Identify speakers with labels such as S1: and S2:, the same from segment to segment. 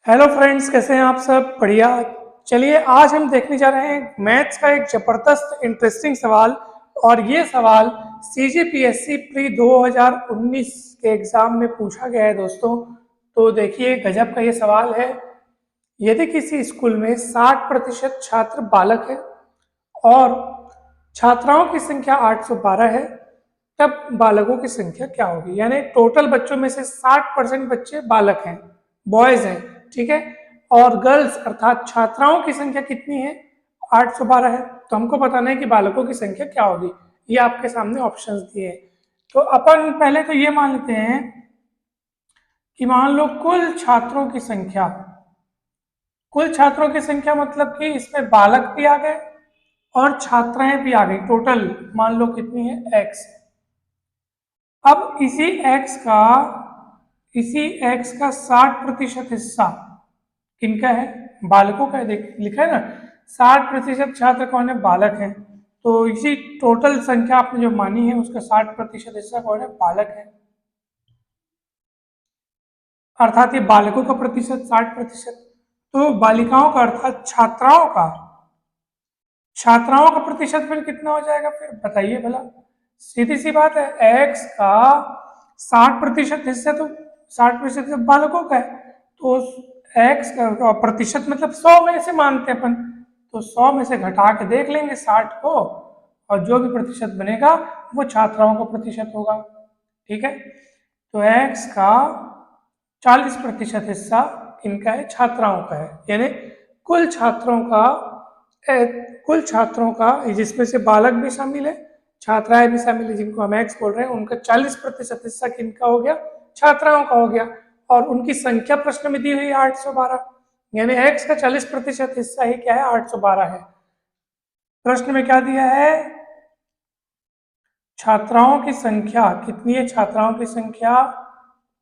S1: Hello friends, कैसे हैं आप सब? बढ़िया। चलिए आज हम देखने जा रहे हैं मैथ्स का एक जबरदस्त इंटरेस्टिंग सवाल। और ये सवाल सीजीपीएससी प्री 2019 के एग्जाम में पूछा गया है दोस्तों। तो देखिए गजब का ये सवाल है। यदि किसी स्कूल में 60% छात्र बालक है और छात्राओं की संख्या 812 है, तब बालकों की संख्या क्या होगी? यानी टोटल बच्चों में से 60% बच्चे बालक हैं, बॉयज हैं, ठीक है। और गर्ल्स अर्थात छात्राओं की संख्या कितनी है? 812 है। तो हमको बताना है कि बालकों की संख्या क्या होगी। ये आपके सामने ऑप्शंस दिए हैं। तो अपन पहले तो ये मान लेते हैं कि मान लो कुल छात्रों की संख्या मतलब कि इसमें बालक भी आ गए और छात्राएं भी आ गई। टोटल मान लो कितनी है? एक्स। अब इसी एक्स का 60% हिस्सा किनका है? बालकों का है। देख लिखा है ना, 60% छात्र कौन है? बालक हैं। तो इसी टोटल संख्या आपने जो मानी है उसका 60% हिस्सा कौन है? बालक है। अर्थात ये बालकों का प्रतिशत 60%। तो बालिकाओं का अर्थात छात्राओं का प्रतिशत फिर कितना हो जाएगा? फिर बताइए भला। सीधी सी बात है, एक्स का 60% हिस्सा तो 60% बालकों का है। तो एक्स का प्रतिशत मतलब 100 में से मानते हैं अपन। तो 100 में से घटा के देख लेंगे 60 को, और जो भी प्रतिशत बनेगा वो छात्राओं का प्रतिशत होगा। ठीक है। तो एक्स का 40% हिस्सा इनका है? छात्राओं का है। यानी कुल छात्रों का कुल छात्रों का, जिसमें से बालक भी शामिल है, छात्राएं भी शामिल है, जिनको हम एक्स बोल रहे हैं, उनका 40% हिस्सा किनका हो गया? छात्राओं का हो गया। और उनकी संख्या प्रश्न में दी हुई है 812। यानी एक्स का 40% हिस्सा ही क्या है? 812 है। प्रश्न में क्या दिया है? छात्राओं की संख्या कितनी है? छात्राओं की संख्या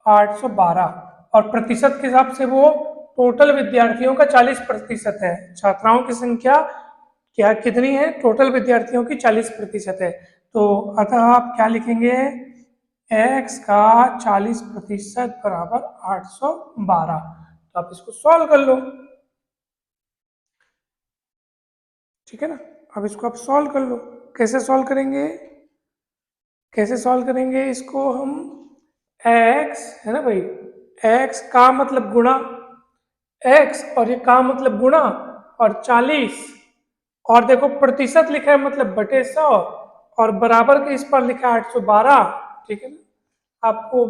S1: 812। और प्रतिशत के हिसाब से वो टोटल विद्यार्थियों का 40% है। छात्राओं की संख्या क्या कितनी है? टोटल विद्यार्थियों की 40% है। तो अतः आप क्या लिखेंगे? एक्स का 40% बराबर 812। तो आप इसको सॉल्व कर लो। ठीक है ना। अब इसको आप सॉल्व कर लो। कैसे सॉल्व करेंगे? इसको हम एक्स है ना भाई, एक्स का मतलब गुणा एक्स, और ये का मतलब गुणा, और 40, और देखो प्रतिशत लिखा है मतलब बटे 100, और बराबर के इस पर लिखा है 812। ठीक है ना। आपको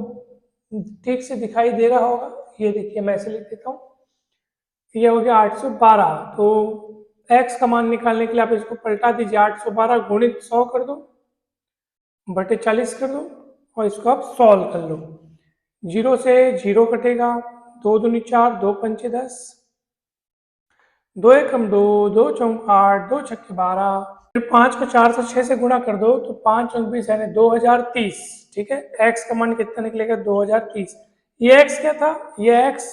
S1: ठीक से दिखाई दे रहा होगा। ये देखिए मैं ऐसे लिख देता हूँ। ये हो गया 812। तो एक्स का मान निकालने के लिए आप इसको पलटा दीजिए। 812 गुणित 100 कर दो, बटे 40 कर दो, और इसको आप सॉल्व कर लो। जीरो से जीरो कटेगा, 2 दूनी 4, 2 पंचे 10, 2 एकम 2, 2 चौक 8, 2 छक्के 12। फिर 5 को 4 से 6 से गुणा कर दो तो 5 अंक 20 यानी 2030। ठीक है। एक्स का मान कितना निकलेगा? 2030। ये एक्स क्या था? ये एक्स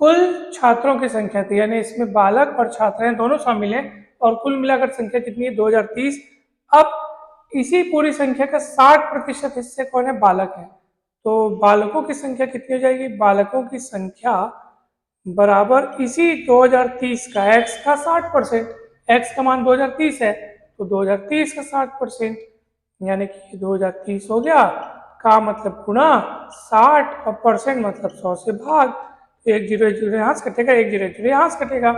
S1: कुल छात्रों की संख्या थी, यानी इसमें बालक और छात्राएं दोनों शामिल हैं। और कुल मिलाकर संख्या कितनी है? 2030। अब इसी पूरी संख्या का 60% हिस्से कौन है? बालक है। तो बालकों की संख्या कितनी हो जाएगी? बालकों की संख्या बराबर इसी 2030 का, एक्स का 60%। एक्स का मान 2030 है, तो 2030 का 60%, यानी कि ये 2030 हो गया। का मतलब गुणा 60 और परसेंट मतलब 100 से भाग। एक जीरो यहाँ से कटेगा, एक जीरो यहाँ से कटेगा।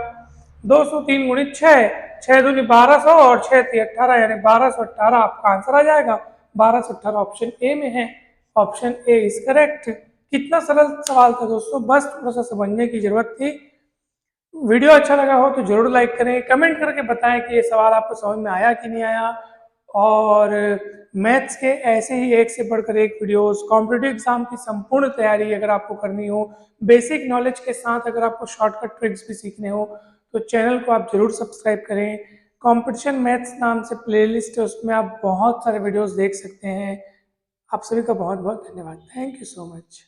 S1: 203 गुणित 6, 6 दूनी 1200 और 6 ती 18, यानी 1218 आपका आंसर आ जाएगा। 1218 ऑप्शन ए में है। Option A is correct. कितना सरल सवाल था दोस्तों, बस थोड़ा सा समझने की जरूरत थी। वीडियो अच्छा लगा हो तो जरूर लाइक करें, कमेंट करके बताएं कि ये सवाल आपको समझ में आया कि नहीं आया। और मैथ्स के ऐसे ही एक से बढ़कर एक वीडियोस, कॉम्पिटिटिव एग्जाम की संपूर्ण तैयारी अगर आपको करनी हो, बेसिक नॉलेज के साथ अगर आपको शॉर्टकट ट्रिक्स भी सीखने हो, तो चैनल को आप जरूर सब्सक्राइब करें। कंपटीशन मैथ्स नाम से प्लेलिस्ट है, उसमें आप बहुत सारे वीडियोस देख सकते हैं। आप सभी का बहुत बहुत धन्यवाद। Thank you so much.